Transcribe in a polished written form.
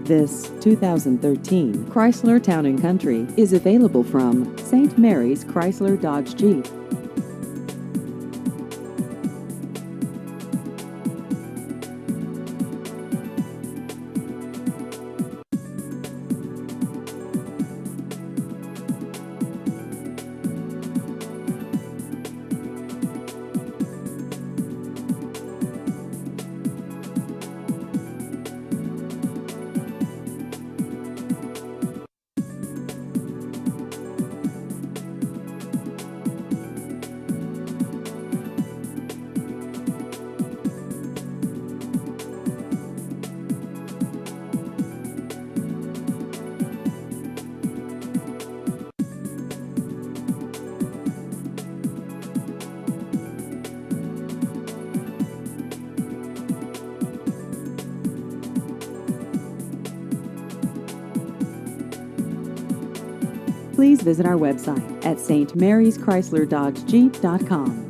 This 2013 Chrysler Town & Country is available from St. Mary's Chrysler Dodge Jeep. Please visit our website at stmaryschryslerDodgeJeep.com.